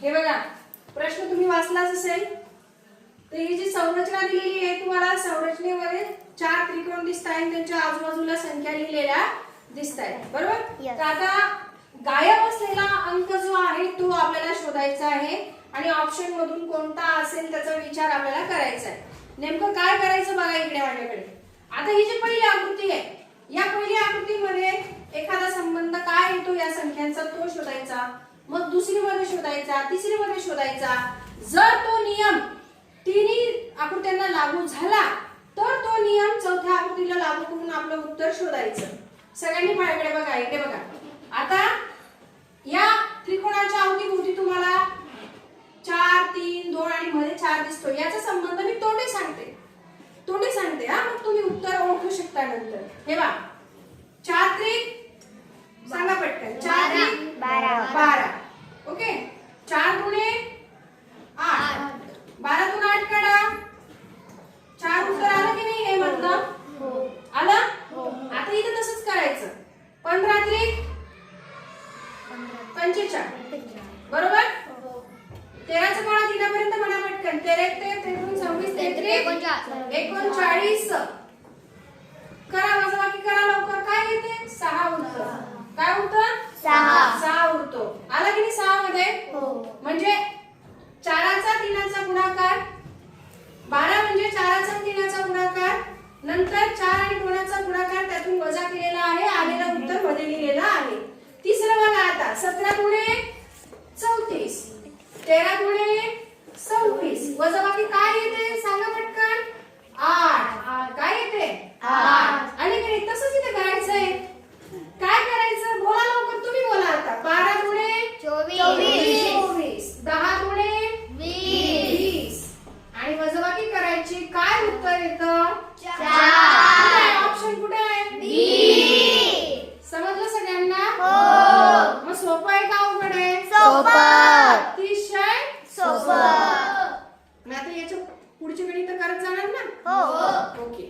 हे बघा, प्रश्न तुम्ही वाचलाच असेल. तर ही जी संरचना दिलेली आहे तुम्हाला, संरचनेमध्ये 4 त्रिकोण दिसत आहेत, त्यांच्या आजूबाजूला संख्या लिहिलेल्या दिसत आहेत, बरोबर. तर आता गायब असलेला अंक जो आहे तो आपल्याला शोधायचा आहे आणि ऑप्शन मधून कोणता असेल त्याचा विचार आपल्याला करायचा आहे. नेमकं काय करायचं बघा इकडे माझ्याकडे. आता ही जी पहिली आकृती आहे, या पहिल्या आकृतीमध्ये एखादा संबंध काय येतो या संख्यांचा तो शोधायचा, मग दुसरी मध्ये शोधायचा, तिसरी मध्ये शोधायचा. जर तो नियम तिन्ही आकृत्यांना लागू झाला तर तो नियम चौथ्या आकृतीला लागू करून आपलं उत्तर शोधायचं. सगळ्यांनी माझ्याकडे बघा, इकडे बघा. आता या त्रिकोणाच्या अवतीभोवती तुम्हाला 4 3 2 आणि मध्ये 4 दिसतो. याचा संबंध मी तोंडी सांगते हा, मग तुम्ही उत्तर ओळखू शकता नंतर. हे बघा, 4 त्रिक सांगा पटकन. 4 त्रिक 12. ओके, 4 गुणे 8, 12 तून 8 काढा. 4 उत्तर आलं की नाही हे मतलब? आलं. आता इथे तसंच करायचं. 15 त्रिक 45, बरोबर. 13 चा काढा 3 पर्यंत म्हणा पटकन. 13 ते 26 33 39. करा वजाबाकी करा लवकर. काय येते? 6 उत्तर. काय उत्तर? 6 उरतो. आला की नाही 6 मध्ये? म्हणजे 4चा 3चा गुणाकार, 12 म्हणजे 4चा 3चा गुणाकार, नंतर 4 आणि 2चा गुणाकार, त्यातून वजा केलेला आहे, आलेलं उत्तर मध्ये लिहिलेलं आहे. तिसरं बघा आता, 17 गुणे 34, 13 गुणे 26, वजाबाकी काय येते सांगा पटकन? 8. काय येते? 8. आणि काय तसंच इथे करायचंय. काय करायचं बोला लवकर, तुम्ही बोला आता. 12 गुणे 24, 10 गुणे 20 आणि वजाबाकी करायची. काय उत्तर येतं? 4. ऑप्शन कुठे आहे? बी. समजलं सगळ्यांना? मग सोपं आहे का अवघड आहे? अतिशय सोपं. आता याच्या पुढची गणित करत जाणार ना? ओके.